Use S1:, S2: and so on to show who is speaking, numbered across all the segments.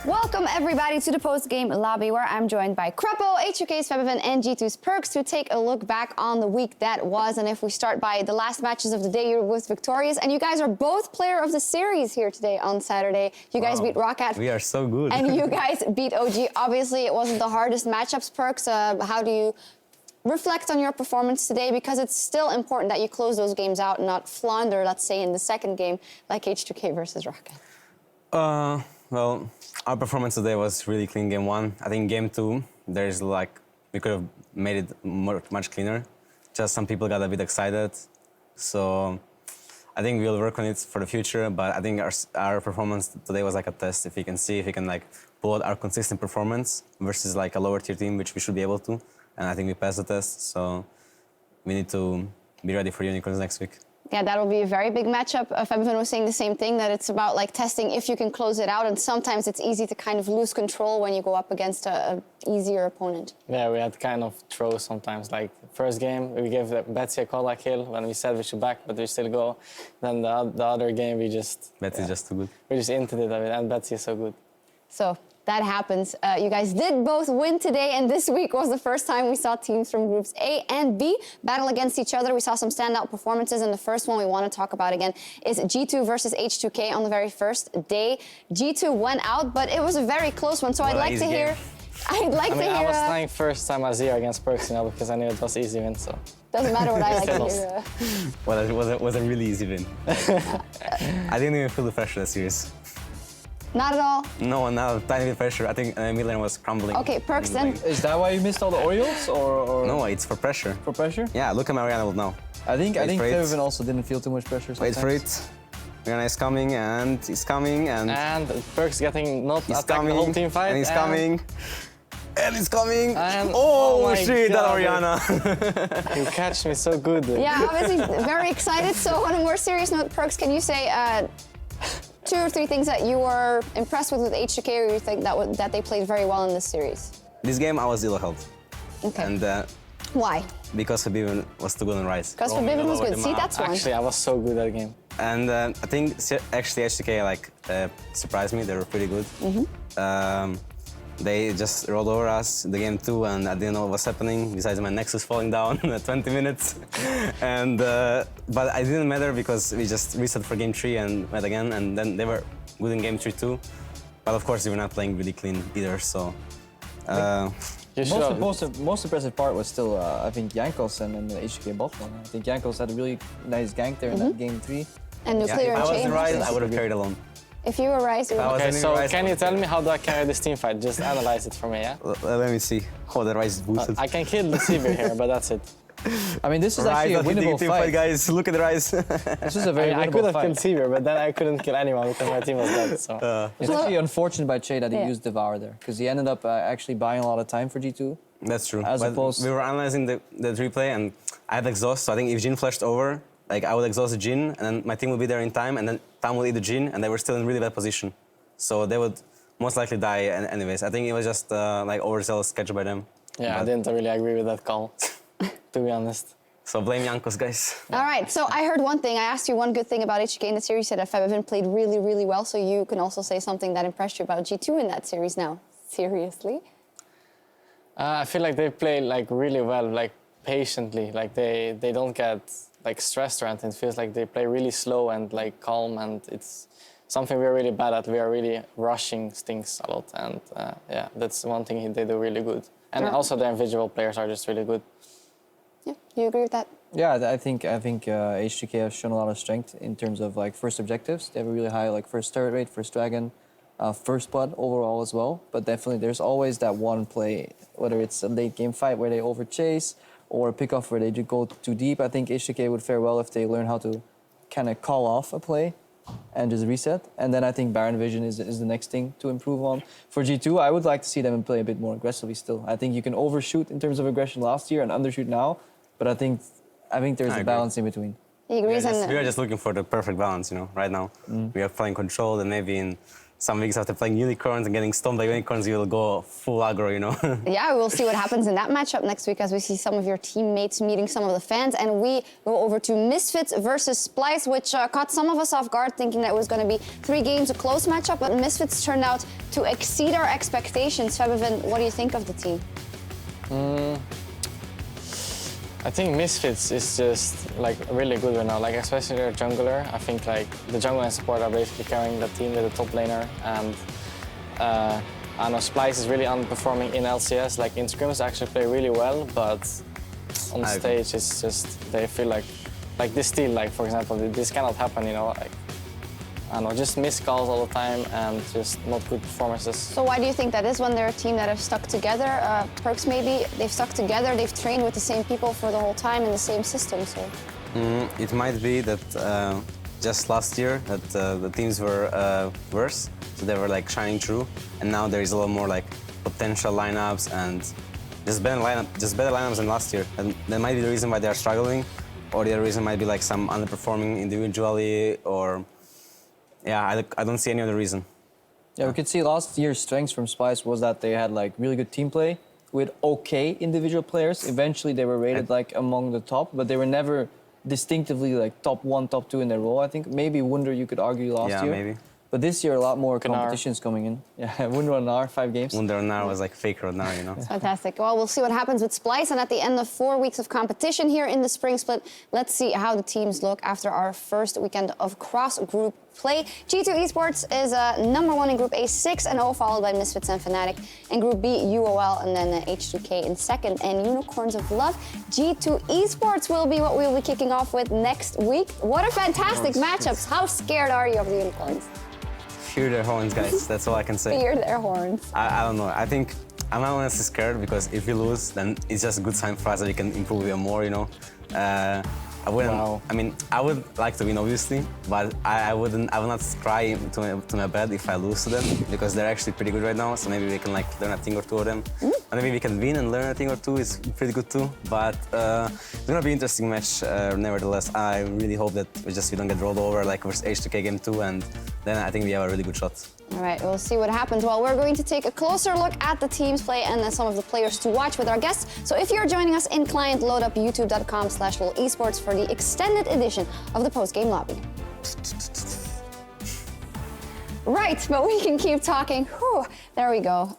S1: Welcome everybody to the post-game lobby where I'm joined by Krepo, Sjokz, Febiven and G2's Perkz to take a look back on the week that was. And if we start by the last matches of the day, you were both victorious and you guys are both player of the series here today on Saturday. You guys beat Roccat.
S2: We are so good.
S1: And you guys beat OG. Obviously, it wasn't the hardest matchups, Perkz. How do you reflect on your performance today? Because it's still important that you close those games out and not flounder, let's say, in the second game like H2K versus Roccat.
S2: Well, our performance today was really clean game one. I think game two, we could have made it much cleaner. Just some people got a bit excited. So I think we'll work on it for the future, but I think our performance today was like a test. If we can pull out our consistent performance versus like a lower tier team, which we should be able to. And I think we passed the test, so we need to be ready for Unicorns next week.
S1: Yeah, that will be a very big matchup. Febiven was saying the same thing, that it's about like testing if you can close it out, and sometimes it's easy to kind of lose control when you go up against a easier opponent.
S3: Yeah, we had kind of throws sometimes. Like first game, we gave Betsy a call kill when we said we should back, but we still go. Then the other game, we just...
S2: Betsy's just too good.
S3: We just inted it a bit, and Betsy is so good.
S1: So that happens. You guys did both win today, and this week was the first time we saw teams from groups A and B battle against each other. We saw some standout performances, and the first one we want to talk about again is G2 versus H2K on the very first day. G2 went out, but it was a very close one, so I'd like to hear... I
S3: was playing first time Azir against Perkz, because I knew it was easy win, so...
S1: Doesn't matter what I like to hear.
S2: Well, it was a really easy win. I didn't even feel the pressure of the series.
S1: Not at all?
S2: No, not a tiny bit pressure. I think Milan was crumbling.
S1: Okay, Perkz then.
S4: Is that why you missed all the Orioles, or...?
S2: No, it's for pressure.
S4: For pressure?
S2: Yeah, look at Mariana now.
S4: I think Febiven also didn't feel too much pressure sometimes.
S2: Wait for it. Mariana is coming, and he's coming, and...
S3: And Perkz getting not attacked
S2: coming,
S3: the whole team fight.
S2: And he's coming. And he's coming.
S3: And
S2: oh shit, that
S3: God,
S2: Oriana.
S3: You catch me so good.
S1: Yeah, obviously very excited. So on a more serious note, Perkz, can you say 2 or 3 things that you were impressed with H2K, or you think that they played very well in this series?
S2: This game I was zero health.
S1: Okay.
S2: And
S1: why?
S2: Because Febiven was too good on Rise.
S1: Because Febiven was good. See, that's one.
S3: Actually, I was so good at the game.
S2: And I think actually H2K surprised me. They were pretty good. They just rolled over us the game 2, and I didn't know what was happening besides my Nexus falling down at 20 minutes. And but it didn't matter because we just reset for game 3 and went again, and then they were good in game 3 too. But of course, they were not playing really clean either. So
S4: most impressive part was still I think Jankos and the H2K bot lane. I think Jankos had a really nice gank there in that game 3.
S1: And Nuclear
S2: if I was
S1: Chain.
S2: in Rise, I would have carried alone.
S1: If you were Rise, you would.
S3: Okay, so can you tell me how do I carry this team fight? Just analyze it for me, yeah?
S2: Let me see. Oh, the Rise is boosted.
S3: I can kill the Sivir here, but that's it.
S4: I mean, this is actually a winnable fight.
S2: Guys. Look at the Rise.
S4: This is a very winnable
S3: I could have
S4: fight.
S3: killed Sivir, but then I couldn't kill anyone because my team was dead. So.
S4: It's actually unfortunate by Che that he used Devour there, because he ended up actually buying a lot of time for G2.
S2: That's true.
S4: As opposed,
S2: we were analyzing the replay, and I had exhaust, so I think if Jhin flashed over, I would exhaust the Jhin, and then my team would be there in time, and then Tam would eat the Jhin, and they were still in really bad position. So they would most likely die anyways. I think it was just overzealous catch by them.
S3: Yeah, I didn't really agree with that call, to be honest.
S2: So blame Jankos, guys.
S1: All right, so I heard one thing. I asked you one good thing about H2K in the series. You said that Febiven played really, really well, so you can also say something that impressed you about G2 in that series now. Seriously?
S3: I feel like they play really well, patiently. They don't get stressed or anything. It feels like they play really slow and calm, and it's something we're really bad at. We are really rushing things a lot, and yeah, that's one thing they do really good. And also their individual players are just really good.
S1: Yeah, you agree with that?
S4: Yeah, I think H2K has shown a lot of strength in terms of first objectives. They have a really high first turret rate, first dragon, first blood overall as well. But definitely there's always that one play, whether it's a late game fight where they overchase or a pickoff where they do go too deep. I think H2K would fare well if they learn how to kind of call off a play and just reset. And then I think Baron Vision is the next thing to improve on. For G2, I would like to see them play a bit more aggressively still. I think you can overshoot in terms of aggression last year and undershoot now, but I think there's a balance in between.
S1: He agrees.
S2: We are just looking for the perfect balance, you know, right now. We are playing control, and maybe in some weeks after playing unicorns and getting stoned by unicorns, we will go full aggro, you know.
S1: Yeah, we'll see what happens in that matchup next week as we see some of your teammates meeting some of the fans. And we go over to Misfits versus Splice, which caught some of us off guard, thinking that it was going to be 3 games, a close matchup. But Misfits turned out to exceed our expectations. Febiven, what do you think of the team?
S3: I think Misfits is just like really good right now, like especially their jungler. I think like the jungle and support are basically carrying the team with the top laner, and I know Splice is really underperforming in LCS. Like in scrims, actually play really well, but on stage it's just they feel like this steal. Like for example, this cannot happen. You know, like I don't know, just missed calls all the time and just not good performances.
S1: So why do you think that is when they're a team that have stuck together? Perkz maybe, they've stuck together, they've trained with the same people for the whole time in the same system, so...
S2: It might be that just last year that the teams were worse, so they were like shining through, and now there is a lot more like potential lineups and just better lineups than last year. And that might be the reason why they are struggling, or the other reason might be like some underperforming individually, or... Yeah, I don't see any other reason.
S4: Yeah, we could see last year's strengths from Splice was that they had like really good team play with okay individual players. Eventually they were rated like among the top, but they were never distinctively like top 1, top 2 in their role. I think maybe Wunder you could argue last year.
S2: Yeah, maybe.
S4: But this year a lot more competitions coming in. Yeah, Wunder on R, 5 games.
S2: Wunder on R was like faker on R, you know.
S1: Fantastic. Well, we'll see what happens with Splice, and at the end of 4 weeks of competition here in the spring split, let's see how the teams look after our first weekend of cross-group play. G2 Esports is #1 in Group A, 6-0, followed by Misfits and Fnatic. In Group B, UOL, and then H2K in second, and Unicorns of Love. G2 Esports will be what we'll be kicking off with next week. What a fantastic matchups. How scared are you of the Unicorns?
S2: Fear their horns, guys. That's all I can say.
S1: Fear their horns.
S2: I don't know. I think I'm not honestly scared because if we lose, then it's just a good sign for us that we can improve even more, you know. I wouldn't.
S3: Wow.
S2: I mean, I would like to win, obviously, but I would not cry to my bed if I lose to them because they're actually pretty good right now. So maybe we can like learn a thing or two of them. And maybe we can win and learn a thing or two. It's pretty good too. But it's gonna be an interesting match. Nevertheless, I really hope that we don't get rolled over like versus H2K game 2, and then I think we have a really good shot.
S1: All right, we'll see what happens. Well, we're going to take a closer look at the teams play and then some of the players to watch with our guests. So if you're joining us in client, load up youtube.com/LolEsports for the extended edition of the post-game lobby. Right, but we can keep talking. Whew, there we go.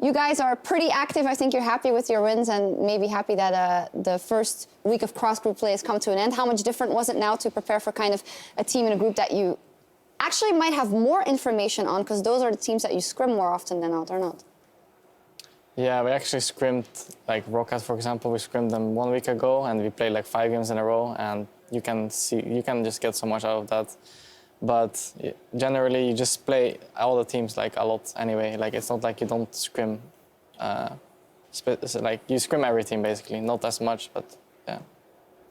S1: You guys are pretty active. I think you're happy with your wins and maybe happy that the first week of cross-group play has come to an end. How much different was it now to prepare for kind of a team in a group that you actually might have more information on, because those are the teams that you scrim more often than not, or not?
S3: Yeah, we actually scrimmed, like Rocket, for example, we scrimmed them 1 week ago, and we played like 5 games in a row, and you can just get so much out of that. But generally, you just play all the teams like a lot anyway. Like it's not like you don't scrim, like you scrim every team basically, not as much, but yeah.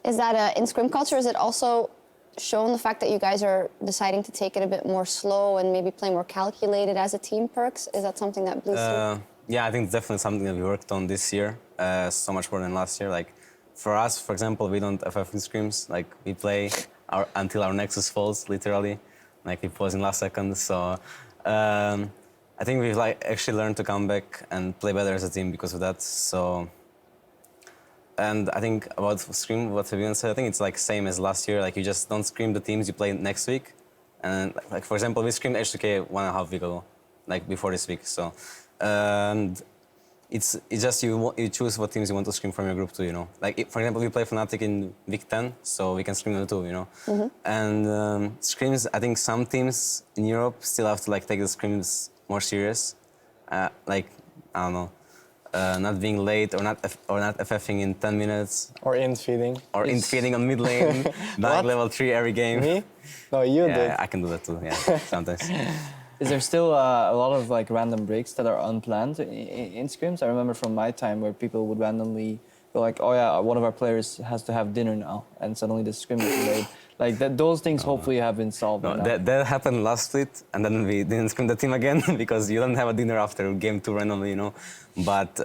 S1: Is that in scrim culture? Is it also shown the fact that you guys are deciding to take it a bit more slow and maybe play more calculated as a team, Perkz? Is that something that bleeds through?
S2: Yeah, I think it's definitely something that we worked on this year, so much more than last year. Like for us, for example, we don't FF in scrims. Like we play until our Nexus falls, literally. Like we pause in last second. So I think we've like actually learned to come back and play better as a team because of that. So. And I think about Scrim, what Febiven said, I think it's like same as last year. Like you just don't scrim the teams you play next week. And like for example, we scrimmed H2K 1.5 weeks ago, like before this week. So, and it's just you choose what teams you want to scrim from your group too, you know. Like for example, we play Fnatic in week 10, so we can scrim them too, you know. And scrims, I think some teams in Europe still have to like take the scrims more serious. Like I don't know. Not being late or not FFing in 10 minutes.
S3: Or in-feeding.
S2: Or in-feeding on mid lane, dark level 3 every game.
S3: Me? No, you did.
S2: Yeah, I can do that too, yeah, sometimes.
S4: Is there still a lot of like random breaks that are unplanned in scrims? I remember from my time where people would randomly go like, oh yeah, one of our players has to have dinner now, and suddenly the scrim is delayed. Like those things hopefully have been solved.
S2: No, that happened last split, and then we didn't scrim the team again because you don't have a dinner after game 2 randomly, you know. But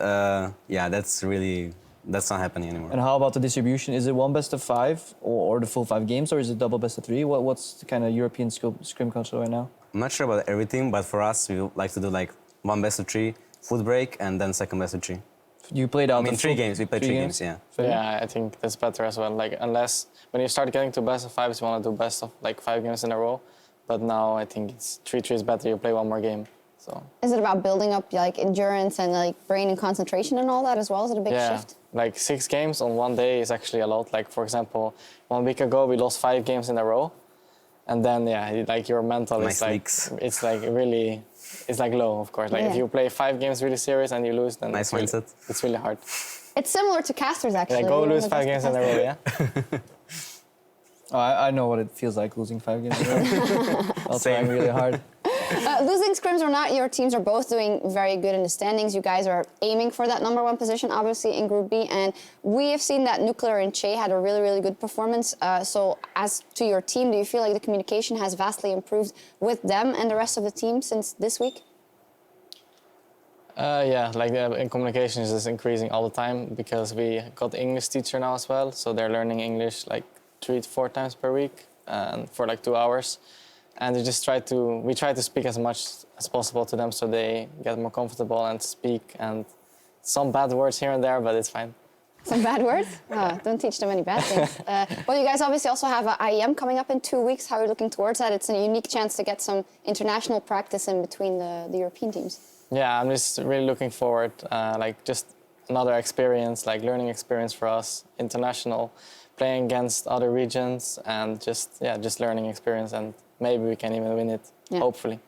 S2: yeah, that's really that's not happening anymore.
S4: And how about the distribution? Is it one best of 5 or the full 5 games, or is it double best of 3? What's the kind of European scrim culture right now?
S2: I'm not sure about everything, but for us, we like to do like one best of 3, food break, and then second best of 3.
S4: You played out
S2: I mean,
S4: the
S2: 3
S4: full-
S2: games. We played 3 games, yeah.
S4: Fair.
S3: Yeah, I think that's better as well. Like unless when you start getting to best of 5s, you want to do best of like 5 games in a row. But now I think it's 3-3 is better. You play one more game. So
S1: Is it about building up like endurance and like brain and concentration and all that as well? Is it a big
S3: yeah,
S1: shift?
S3: like 6 games on one day is actually a lot. Like for example, 1 week ago we lost 5 games in a row, and then like your mental
S2: Nice
S3: is like
S2: leaks.
S3: it's like really it's like low, of course. Like if
S1: Yeah.
S3: you play 5 games really serious and you lose, then
S2: Nice
S3: it's really,
S2: mindset.
S3: it's really hard.
S1: It's similar to casters actually.
S3: Like go
S1: You know,
S3: lose
S1: the
S3: 5
S1: best
S3: games in a row, yeah.
S4: Oh, I know what it feels like losing 5 games in a row. I'll try
S2: Same.
S4: really hard.
S1: Losing scrims or not, your teams are both doing very good in the standings. You guys are aiming for that #1 position, obviously, in Group B. And we have seen that Nuclear and Che had a really, really good performance. So as to your team, do you feel like the communication has vastly improved with them and the rest of the team since this week?
S3: Yeah, like in communication is just increasing all the time because we got the English teacher now as well. So they're learning English like 3 to 4 times per week and for like 2 hours. And we try to speak as much as possible to them so they get more comfortable and speak. And some bad words here and there, but it's fine.
S1: Some bad words? Don't teach them any bad things. Well, you guys obviously also have an IEM coming up in 2 weeks. How are you looking towards that? It's a unique chance to get some international practice in between the European teams.
S3: Yeah, I'm just really looking forward, like just another experience, like learning experience for us, international, playing against other regions and just learning experience, and maybe we can even win it, hopefully.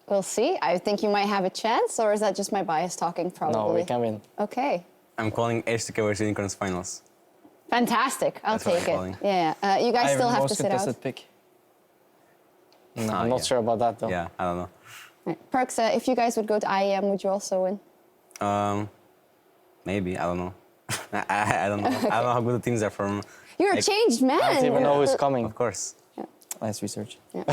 S1: We'll see. I think you might have a chance, or is that just my bias talking probably?
S3: No, we can win.
S1: Okay.
S2: I'm calling HTK vs Unicorns finals.
S1: Fantastic. I'll
S2: That's what
S1: take
S2: I'm
S1: it.
S2: calling.
S1: Yeah. You guys still have to
S4: most
S1: sit out.
S4: contested pick.
S3: No, I'm not sure about that though.
S2: Yeah, I don't know.
S1: Right. Perkz, if you guys would go to IEM, would you also win?
S2: Maybe, I don't know. I don't know. I don't know how good the teams are from.
S1: You're a changed man.
S3: I don't even know who's coming.
S2: Of course.
S4: Nice research.
S1: Yeah.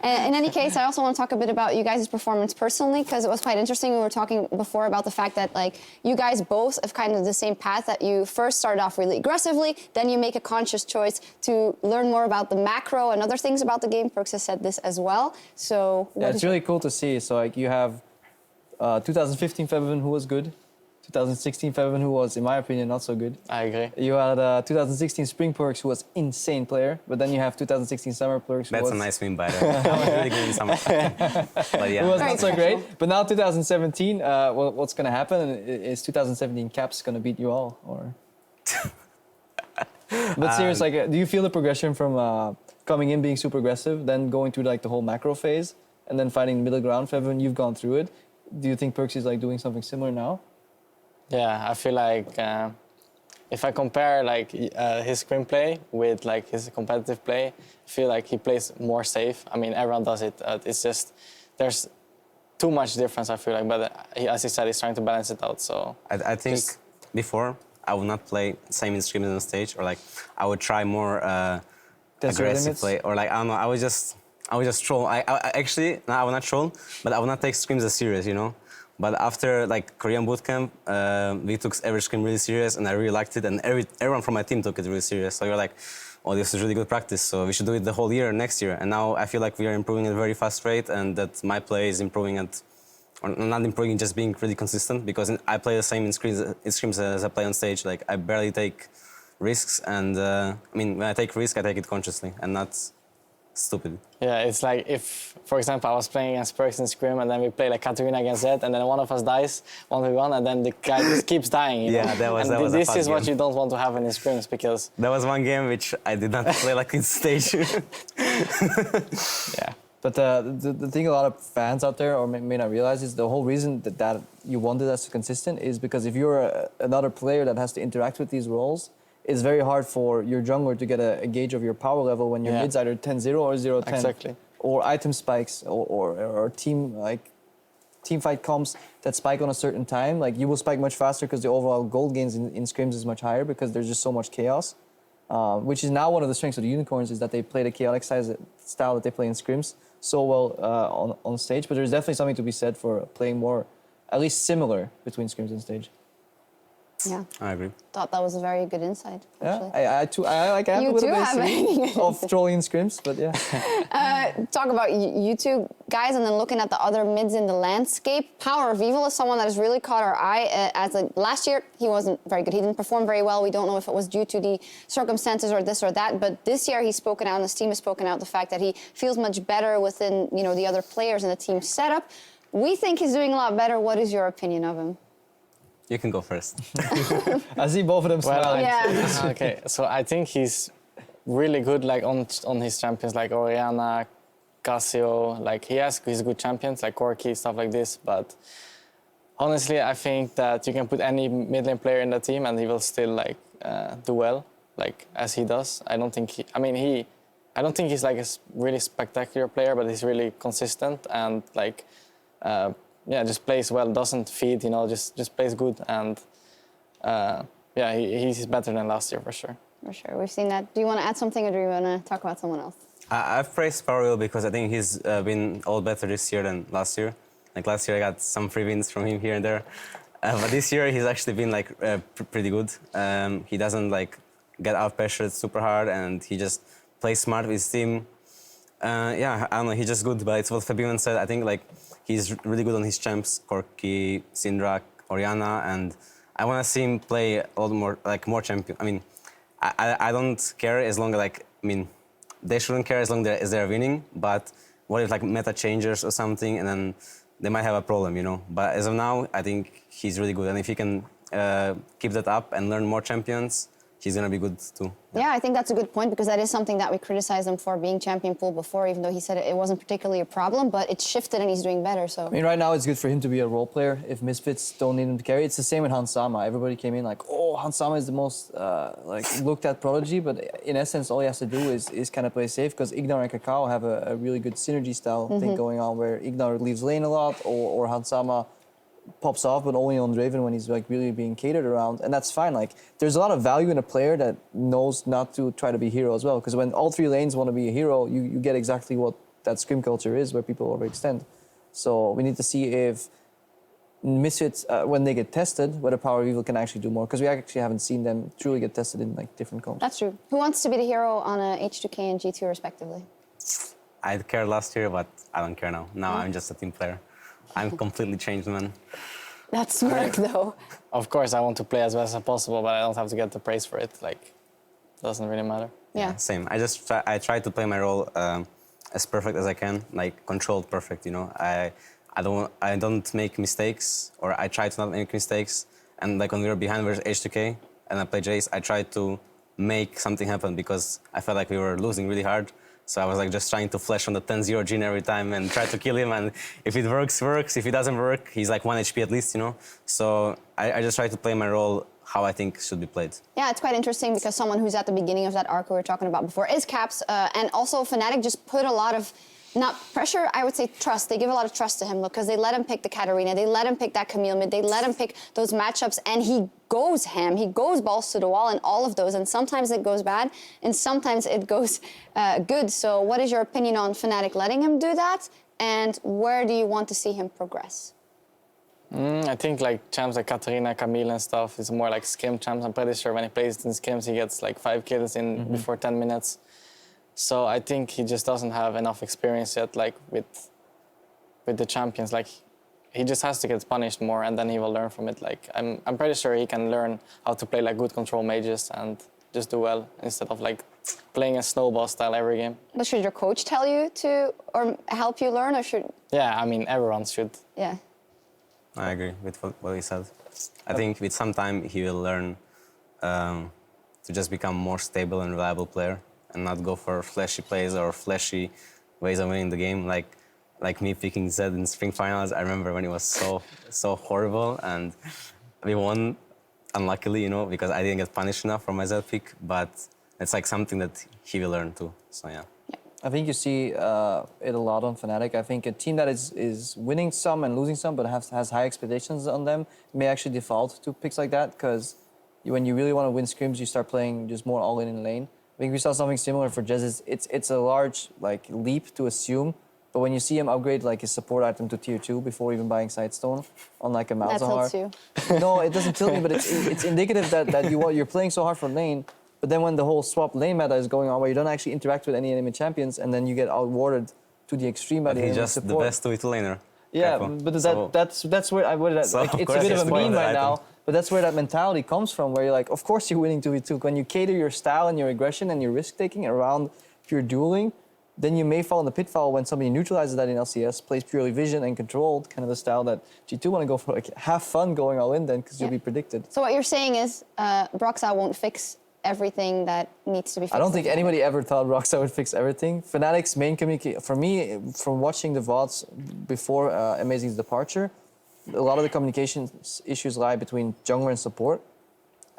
S1: And in any case, I also want to talk a bit about you guys' performance personally, because it was quite interesting. We were talking before about the fact that like you guys both have kind of the same path, that you first started off really aggressively, then you make a conscious choice to learn more about the macro and other things about the game. Perkz has said this as well. So
S4: Yeah, it's really cool to see. So like you have 2015 Febiven, who was good. 2016 Febiven, who was, in my opinion, not so good.
S3: I agree.
S4: You had 2016 Spring Perkz, who was insane player, but then you have 2016 Summer Perkz, who
S2: That's
S4: was,
S2: a nice win, by the way. I was really good in summer. But yeah.
S4: who was
S1: Very
S4: not so
S1: professional.
S4: great. But now 2017, what's going to happen is 2017 Caps going to beat you all, or? But serious, like, do you feel the progression from coming in being super aggressive, then going through like the whole macro phase, and then finding the middle ground? Febiven, you've gone through it. Do you think Perkz is like doing something similar now?
S3: Yeah, I feel like if I compare like his scrim play with like his competitive play, I feel like he plays more safe. I mean, everyone does it. It's just there's too much difference. I feel like, but as he said, he's trying to balance it out. So
S2: I think
S3: Just-
S2: before I would not play same in scrims on stage, or like I would try more
S4: Test your
S2: aggressive
S4: limits?
S2: play, or like I don't know. I would just troll. I actually no, I would not troll, but I would not take scrims as serious, you know. But after like Korean bootcamp, we took every scrim really serious, and I really liked it, and everyone from my team took it really serious. So you're like, oh, this is really good practice. So we should do it the whole year next year. And now I feel like we are improving at a very fast rate, and that my play is improving at, or not improving, just being really consistent. Because I play the same in scrims as I play on stage. Like I barely take risks, and I mean when I take risk, I take it consciously and not stupid.
S3: yeah, it's like if, for example, I was playing against Perkz in scrim, and then we play like Katarina against Zed, and then one of us dies 1v1, and then the guy just keeps dying. You
S2: Yeah,
S3: know?
S2: that was-
S3: and
S2: that was a
S3: this
S2: fun
S3: is what
S2: game.
S3: you don't want to have in the scrims because
S2: That was one game which I did not play like in stage.
S3: yeah.
S4: But the thing a lot of fans out there or may not realize is the whole reason that you want it as consistent is because if you're another player that has to interact with these roles, it's very hard for your jungler to get a gauge of your power level when your
S3: Yeah.
S4: mid's either 10-0 or 0-10.
S3: Exactly.
S4: Or item spikes or team fight comps that spike on a certain time. Like you will spike much faster because the overall gold gains in scrims is much higher because there's just so much chaos. Which is now one of the strengths of the Unicorns is that they play the chaotic style that they play in scrims so well on stage. But there's definitely something to be said for playing more, at least similar between scrims and stage.
S1: Yeah,
S2: I agree.
S1: thought that was a very good insight.
S4: Yeah,
S1: Actually.
S4: I have
S1: You
S4: a little
S1: do
S4: bit
S1: have it.
S4: of trolling scrims, but yeah.
S1: Talk about you two guys, and then looking at the other mids in the landscape. Power of Evil is someone that has really caught our eye. Last year, he wasn't very good. He didn't perform very well. We don't know if it was due to the circumstances or this or that. But this year, he's spoken out, and his team has spoken out the fact that he feels much better within the other players in the team setup. We think he's doing a lot better. What is your opinion of him?
S2: You can go first.
S4: I see both of them smiling.
S1: Yeah.
S3: Okay, so I think he's really good, like on his champions, like Orianna, Casio. Like he's good champions, like Corki, stuff like this. But honestly, I think that you can put any mid lane player in the team and he will still like do well, like as he does. I don't think he's like a really spectacular player, but he's really consistent and like. Just plays well, doesn't feed, just plays good, and he's better than last year for sure.
S1: For sure, we've seen that. Do you want to add something, or do you want to talk about someone else?
S2: I've praised Powerwheel because I think he's been all better this year than last year. Like last year, I got some free wins from him here and there, but this year he's actually been like pretty good. He doesn't like get out pressured super hard, and he just plays smart with his team. I don't know, he's just good. But it's what Febiven said. I think like he's really good on his champs, Corki, Syndrak, Orianna, and I want to see him play a lot more, like more champion. I mean, I don't care as long as they shouldn't care as long as they're winning. But what if like meta changes or something, and then they might have a problem, But as of now, I think he's really good, and if he can keep that up and learn more champions, he's gonna be good too.
S1: Yeah, I think that's a good point, because that is something that we criticized him for being champion pool before, even though he said it wasn't particularly a problem, but it's shifted and he's doing better. So
S4: I mean, right now it's good for him to be a role player if Misfits don't need him to carry. It's the same with Hansama. Everybody came in like, oh, Hansama is the most looked at prodigy, but in essence, all he has to do is kind of play safe, because Ignar and Kakao have a really good synergy style thing going on, where Ignar leaves lane a lot, or Hansama pops off, but only on Draven when he's like really being catered around, and that's fine. Like, there's a lot of value in a player that knows not to try to be a hero as well, because when all three lanes want to be a hero, you get exactly what that scrim culture is, where people overextend. So we need to see if Misfits, when they get tested, whether Power of Evil can actually do more, because we actually haven't seen them truly get tested in like different comps.
S1: that's true. Who wants to be the hero on H2K and G2 respectively?
S2: I cared last year, but I don't care now. Now I'm just a team player. I'm completely changed, man.
S1: That's smart, though.
S3: Of course, I want to play as best as possible, but I don't have to get the praise for it. Like, it doesn't really matter.
S1: Yeah.
S2: Same. I try to play my role as perfect as I can, like controlled perfect. I don't make mistakes, or I try to not make mistakes. And like when we were behind versus H2K and I played Jace, I tried to make something happen, because I felt like we were losing really hard. So I was like just trying to flash on the 10-0 Jhin every time and try to kill him. And if it works, works. If it doesn't work, he's like 1 HP at least, So I just try to play my role how I think should be played.
S1: Yeah, it's quite interesting, because someone who's at the beginning of that arc we were talking about before is Caps, and also Fnatic just put a lot of, not pressure, I would say trust. They give a lot of trust to him, because they let him pick the Katarina, they let him pick that Camille mid, they let him pick those matchups, and he goes ham, he goes balls to the wall in all of those, and sometimes it goes bad, and sometimes it goes good. So what is your opinion on Fnatic letting him do that, and where do you want to see him progress?
S3: I think like champs like Katarina, Camille and stuff is more like scrim champs. I'm pretty sure when he plays in scrims, he gets like 5 kills in before 10 minutes. So I think he just doesn't have enough experience yet, like with the champions. Like, he just has to get punished more, and then he will learn from it. Like, I'm pretty sure he can learn how to play like good control mages and just do well, instead of like playing a snowball style every game.
S1: But should your coach tell you to, or help you learn, or should?
S3: Yeah, I mean, everyone should.
S1: Yeah.
S2: I agree with what he said. I think with some time he will learn to just become more stable and reliable player, and not go for flashy plays or flashy ways of winning the game. Like me picking Zed in spring finals. I remember when it was so horrible, and we won unluckily, because I didn't get punished enough for my Zed pick. But it's like something that he will learn too. So yeah.
S4: I think you see it a lot on Fnatic. I think a team that is winning some and losing some, but has high expectations on them, may actually default to picks like that, because when you really want to win scrims, you start playing just more all in lane. I think we saw something similar for Jez. It's a large leap to assume But when you see him upgrade like his support item to tier 2 before even buying Sidestone on like a
S1: That
S4: Malzahar.
S1: tilts you.
S4: No, it doesn't tilt me, but it's indicative that you're playing so hard for lane, but then when the whole swap lane meta is going on where you don't actually interact with any enemy champions and then you get outwarded to the extreme by the
S2: He's
S4: enemy
S2: just the
S4: support.
S2: best 2v2 laner.
S4: Yeah,
S2: Krepo.
S4: but
S2: So-
S4: that's where I would
S2: So,
S4: like,
S2: of
S4: it's a
S2: course
S4: bit
S2: he
S4: of a
S2: spoiled
S4: meme
S2: the
S4: right now,
S2: item.
S4: but that's where that mentality comes from, where you're like, of course you're winning 2v2. When you cater your style and your aggression and your risk taking around pure dueling, then you may fall in the pitfall when somebody neutralizes that in LCS, plays purely vision and controlled, kind of the style that G2 want to go for. Like, have fun going all in then, because you'll be predicted.
S1: So what you're saying is Broxah won't fix everything that needs to be fixed.
S4: I don't think anybody ever thought Rockstar would fix everything. Fnatic's main communication, for me, from watching the VODs before Amazing's departure, a lot of the communication issues lie between jungler and support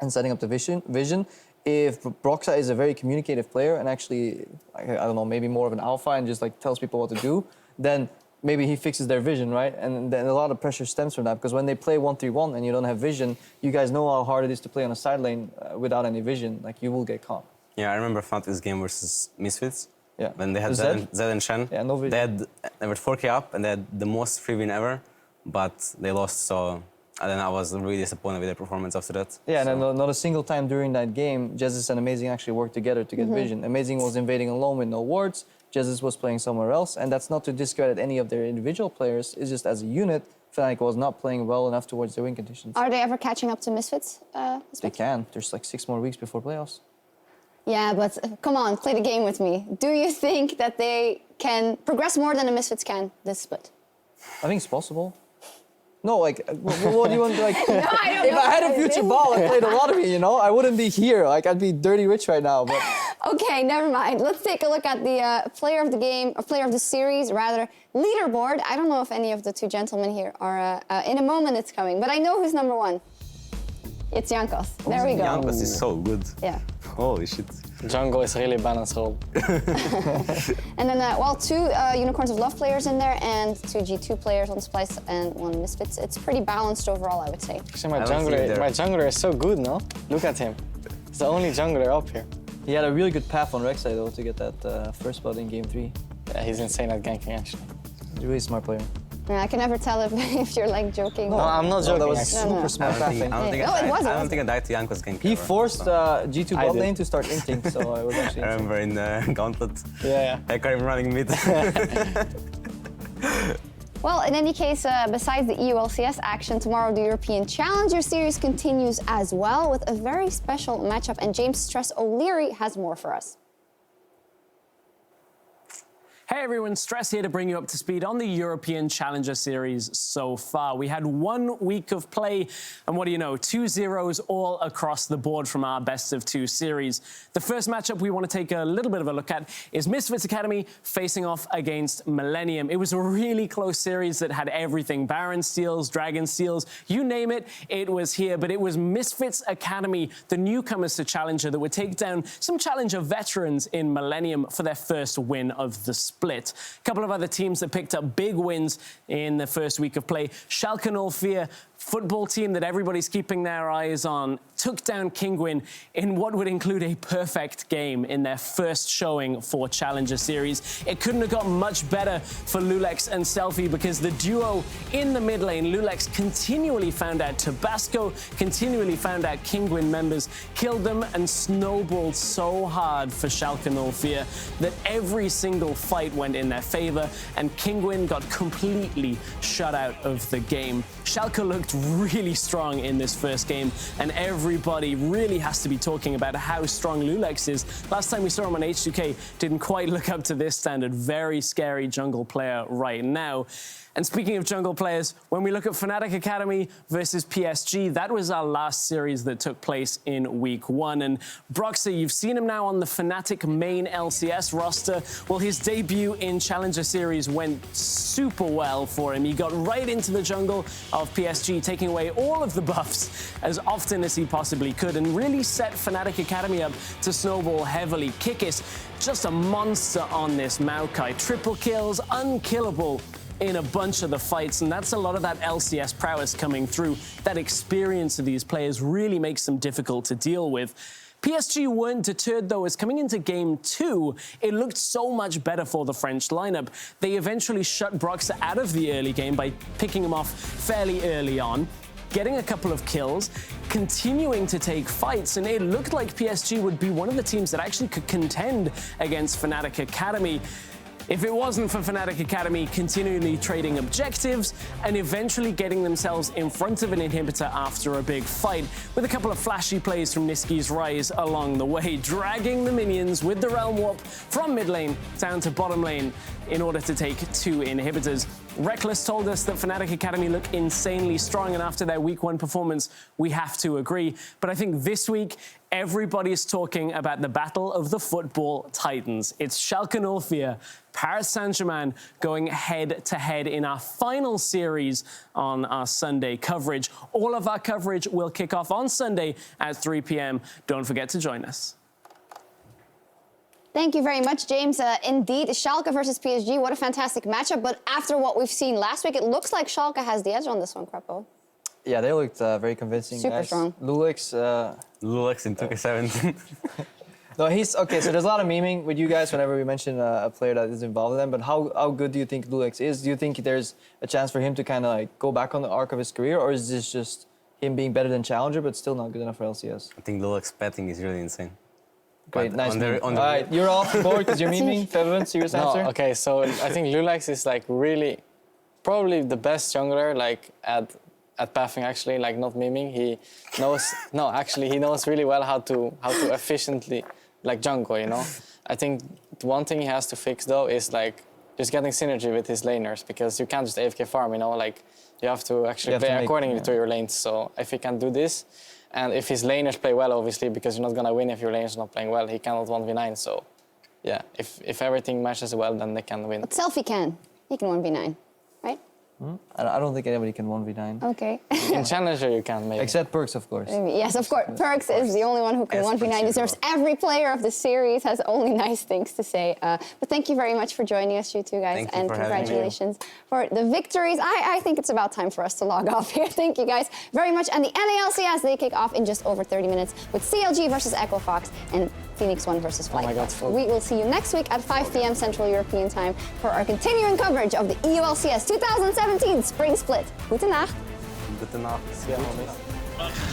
S4: and setting up the vision. If Broxah is a very communicative player and actually, I don't know, maybe more of an alpha and just like tells people what to do, then maybe he fixes their vision, right? And then a lot of pressure stems from that, because when they play 1-3-1 and you don't have vision, you guys know how hard it is to play on a side lane without any vision. Like, you will get caught.
S2: Yeah, I remember Fnatic's game versus Misfits.
S4: Yeah.
S2: When they had
S4: Zed?
S2: Zed and Shen.
S4: Yeah, no vision.
S2: They were 4K up and they had the most free win ever, but they lost, so and then I was really disappointed with their performance after that.
S4: Yeah, and
S2: so.
S4: then not a single time during that game, Jesus and Amazing actually worked together to get vision. Amazing was invading alone with no wards, Jesus was playing somewhere else, and that's not to discredit any of their individual players, it's just as a unit, Fnatic was not playing well enough towards their win conditions.
S1: Are they ever catching up to Misfits?
S4: They can. There's like 6 more weeks before playoffs.
S1: Yeah, but come on, play the game with me. Do you think that they can progress more than the Misfits can this split?
S4: I think it's possible. No, like, what do you want, like,
S1: I don't
S4: if
S1: know
S4: I had a
S1: what
S4: future
S1: it is.
S4: ball and played a lottery, you know, I wouldn't be here. Like, I'd be dirty rich right now, but...
S1: Okay, never mind. Let's take a look at the player of the game, or player of the series, rather, leaderboard. I don't know if any of the two gentlemen here are, in a moment it's coming, but I know who's number 1. It's Sjokz. There we go.
S2: Jankos is so good.
S1: Yeah.
S2: Holy shit.
S3: Jungle is really balanced role.
S1: And then, well, 2 Unicorns of Love players in there and 2 G2 players, 1 Splice and 1 Misfits. It's pretty balanced overall, I would say.
S3: Actually, my
S2: I don't think they're-
S3: jungler is so good, no? Look at him. He's the only jungler up here.
S4: He had a really good path on Rek'Sai, though, to get that first spot in Game 3.
S3: Yeah, he's insane at ganking, actually.
S4: He's a really smart player.
S1: Yeah, I can never tell if you're like joking.
S3: No, I'm not
S4: No,
S3: joking,
S4: that was
S3: actually.
S4: super
S1: No, no.
S4: smart pathing.
S2: I don't think
S1: No,
S2: I
S1: it wasn't.
S2: I don't think I died to Jankos game.
S4: He forced G2
S3: I
S4: bot
S3: did.
S4: lane to start inting, so it was actually
S2: I
S4: insane.
S2: remember in the gauntlet.
S3: Yeah.
S2: I caught him running mid.
S1: Well, in any case, besides the EU LCS action, tomorrow the European Challenger Series continues as well with a very special matchup, and James Stress O'Leary has more for us.
S5: Hey everyone, Stress here to bring you up to speed on the European Challenger Series so far. We had 1 week of play, and what do you know, 2 zeros all across the board from our best of 2 series. The first matchup we want to take a little bit of a look at is Misfits Academy facing off against Millennium. It was a really close series that had everything, Baron steals, Dragon steals, you name it, it was here. But it was Misfits Academy, the newcomers to Challenger, that would take down some Challenger veterans in Millennium for their first win of the split. A couple of other teams that picked up big wins in the first week of play. Schalke 04, football team that everybody's keeping their eyes on, took down Kinguin in what would include a perfect game in their first showing for Challenger Series. It couldn't have got much better for Lulex and Selfie, because the duo in the mid lane, Lulex continually found out Tabasco, continually found out Kinguin members, killed them, and snowballed so hard for Schalke 04 that every single fight went in their favor, and Kinguin got completely shut out of the game. Schalke looked really strong in this first game, and everybody really has to be talking about how strong Lulex is. Last time we saw him on H2K, didn't quite look up to this standard. Very scary jungle player right now. And speaking of jungle players, when we look at Fnatic Academy versus PSG, that was our last series that took place in week 1. And Broxah, you've seen him now on the Fnatic main LCS roster. Well, his debut in Challenger Series went super well for him. He got right into the jungle of PSG, taking away all of the buffs as often as he possibly could, and really set Fnatic Academy up to snowball heavily. Kikis, just a monster on this Maokai. Triple kills, unkillable in a bunch of the fights, and that's a lot of that LCS prowess coming through. That experience of these players really makes them difficult to deal with. PSG weren't deterred, though, as coming into Game 2, it looked so much better for the French lineup. They eventually shut Brox out of the early game by picking him off fairly early on, getting a couple of kills, continuing to take fights, and it looked like PSG would be one of the teams that actually could contend against Fnatic Academy. If it wasn't for Fnatic Academy continually trading objectives and eventually getting themselves in front of an inhibitor after a big fight, with a couple of flashy plays from Niski's Rise along the way, dragging the minions with the Realm Warp from mid lane down to bottom lane in order to take 2 inhibitors. Reckless told us that Fnatic Academy look insanely strong, and after their week 1 performance, we have to agree. But I think this week, everybody's talking about the battle of the football titans. It's Schalke 04, Paris Saint-Germain going head-to-head in our final series on our Sunday coverage. All of our coverage will kick off on Sunday at 3 p.m. Don't forget to join us.
S1: Thank you very much, James. Indeed, Schalke versus PSG, what a fantastic matchup. But after what we've seen last week, it looks like Schalke has the edge on this one, Krepo.
S4: Yeah, they looked very convincing.
S1: Super
S4: guys.
S1: strong.
S4: Lulix.
S2: Lulix in 2K17.
S4: No, he's okay. So there's a lot of memeing with you guys whenever we mention a player that is involved in them. But how good do you think Lulix is? Do you think there's a chance for him to kind of like go back on the arc of his career, or is this just him being better than Challenger but still not good enough for LCS?
S2: I think Lulix betting is really insane.
S4: Great,
S2: But
S4: nice.
S2: on
S4: All
S2: the-
S4: right, you're off board because you're memeing. Febiven, serious answer?
S3: No, okay, so I think Lulax is like really, probably the best jungler like at pathing actually, like not miming. He knows, no, actually he knows really well how to efficiently like jungle, you know. I think the one thing he has to fix though is like just getting synergy with his laners, because you can't just AFK farm, you know, like you have to actually play accordingly to your lanes. So if he can do this, and if his laners play well, obviously, because you're not gonna win if your laners are not playing well, he cannot 1v9. So yeah, if everything matches well, then they can win.
S1: But Selfie can. He can 1v9, right?
S4: I don't think anybody can 1v9.
S1: Okay.
S3: In Challenger you can maybe.
S4: Except Perkz, of course.
S1: Yes, of course. Perkz is the only one who can 1v9. Deserves every player of the series, has only nice things to say. But thank you very much for joining us, you two guys.
S2: Thank you
S1: and
S2: for having me.
S1: congratulations for the victories. I think it's about time for us to log off here. Thank you guys very much. And the NALCS, they kick off in just over 30 minutes with CLG versus Echo Fox and Phoenix 1 versus Flight.
S3: my God,
S1: Quest. We will see you next week at 5 p.m. Central European Time for our continuing coverage of the EULCS 2017 Spring Split. Gute Nacht.
S2: Gute Nacht.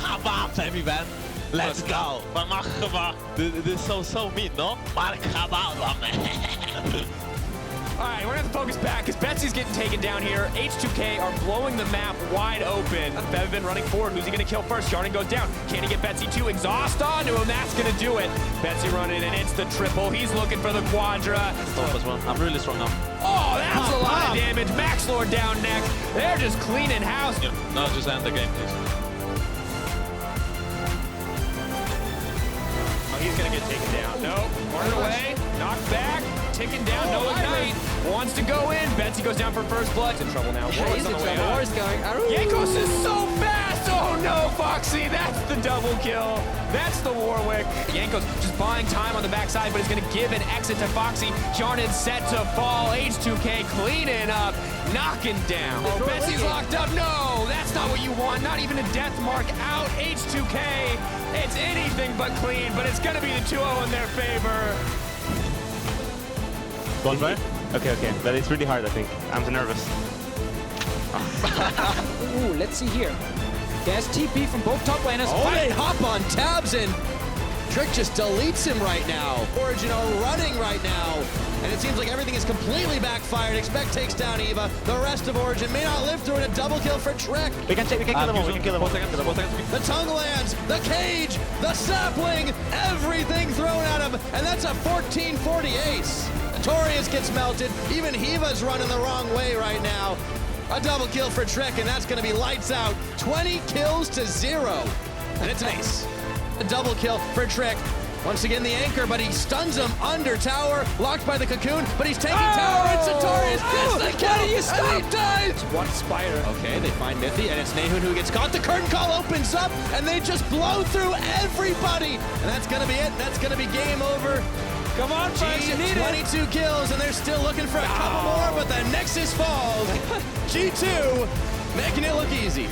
S6: Ga maar, Febiven. Let's go. Maar mag gewoon. Dit is so mean, no? Maar ga maar, man.
S7: All right, we're gonna have to focus back because Betsy's getting taken down here. H2K are blowing the map wide open. Febiven running forward. Who's he gonna kill first? Jarden goes down. Can he get Betsy 2? Exhaust onto him. That's gonna do it. Betsy running, and it's the triple. He's looking for the quadra.
S6: Stop as well. I'm really strong now.
S7: Oh, that's a lot of damage. Max Lord down next. They're just cleaning house.
S6: Yeah. No, just end the game, please.
S7: Oh, he's gonna get taken down. No, running away. Knocked back. Ticking down. No ignite. Wants to go in. Betsy goes down for first blood. In trouble now. War's on the way up.
S8: War's going.
S7: Jankos is so fast! Oh no, Foxy! That's the double kill. That's the Warwick. Jankos just buying time on the backside, but he's gonna give an exit to Foxy. Jarden set to fall. H2K cleaning up, knocking down. Oh, Betsy's locked up. No, that's not what you want. Not even a death mark out. H2K. It's anything but clean, but it's gonna be the 2-0 in their favor.
S9: Bonfire? Okay, but it's really hard, I think. I'm too nervous.
S8: Ooh, let's see here. Gas TP from both top laners.
S10: Oh, they hop on tabs, and Trick just deletes him right now. Origin are running right now, and it seems like everything is completely backfired. Expect takes down Eva. The rest of Origin may not live through it. A double kill for Trick.
S9: We can kill them all, we can kill them all.
S10: The tongue lands, the cage, the sapling, everything thrown at him, and that's a 14-40 ace. Notorious gets melted. Even Hiva's running the wrong way right now. A double kill for Trick, and that's going to be lights out. 20 kills to 0, and it's an ace. A double kill for Trick. Once again, the anchor, but he stuns him under tower, locked by the cocoon, but he's taking tower, and Sartorius gets the kill,
S8: Why do you stop?
S10: and he dies!
S8: One Spider.
S10: Okay, they find Mithy, and it's Nahun who gets caught. The curtain call opens up, and they just blow through everybody, and that's going to be it. That's going to be game over.
S8: Come on, Perkz, you need
S10: 22 kills, and they're still looking for a couple more, but the Nexus falls. G2 making it look easy.